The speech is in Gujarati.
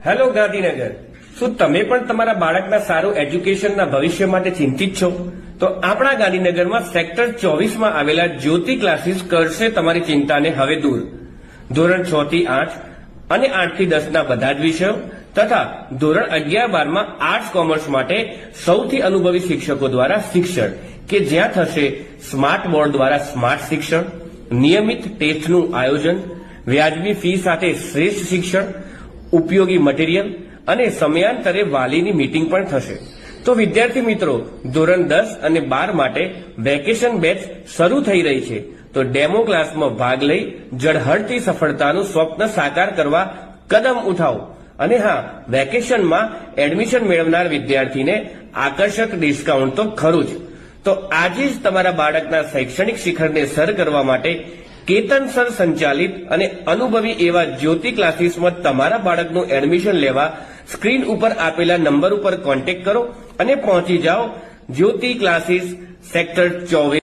હેલો ગાંધીનગર, શું તમે પણ તમારા બાળકના સારું એજ્યુકેશનના ભવિષ્ય માટે ચિંતિત છો? તો આપણા ગાંધીનગરમાં સેક્ટર 24માં આવેલા જ્યોતિ ક્લાસીસ કરશે તમારી ચિંતાને હવે દૂર. ધોરણ 6 થી 8 અને 8 થી 10ના બધા જ વિષયો તથા ધોરણ 11-12માં આર્ટ્સ કોમર્સ માટે સૌથી અનુભવી શિક્ષકો દ્વારા શિક્ષણ કે જ્યાં થશે સ્માર્ટ બોર્ડ દ્વારા સ્માર્ટ શિક્ષણ, નિયમિત ટેસ્ટનું આયોજન, વ્યાજબી ફી સાથે શ્રેષ્ઠ શિક્ષણ, ઉપયોગી મટીરીયલ અને સમયાંતરે વાલીની મીટિંગ પણ થશે. તો વિદ્યાર્થી મિત્રો, ધોરણ 10 અને 12 માટે વેકેશન બેચ શરૂ થઈ રહી છે. તો ડેમો ક્લાસમાં ભાગ લઈ ઝળહળતી સફળતાનું સ્વપ્ન સાકાર કરવા કદમ ઉઠાવો. અને હા, વેકેશનમાં એડમિશન મેળવનાર વિદ્યાર્થીને આકર્ષક ડિસ્કાઉન્ટ તો ખરું જ. તો આજે જ તમારા બાળકના શૈક્ષણિક શિખરને સર કરવા માટે કેતન સર સંચાલિત અને અનુભવી એવા જ્યોતિ ક્લાસીસમાં તમારા બાળકનું એડમિશન લેવા સ્ક્રીન ઉપર આપેલા નંબર ઉપર કોન્ટેક્ટ કરો અને પહોંચી જાઓ જ્યોતિ ક્લાસીસ સેક્ટર 24.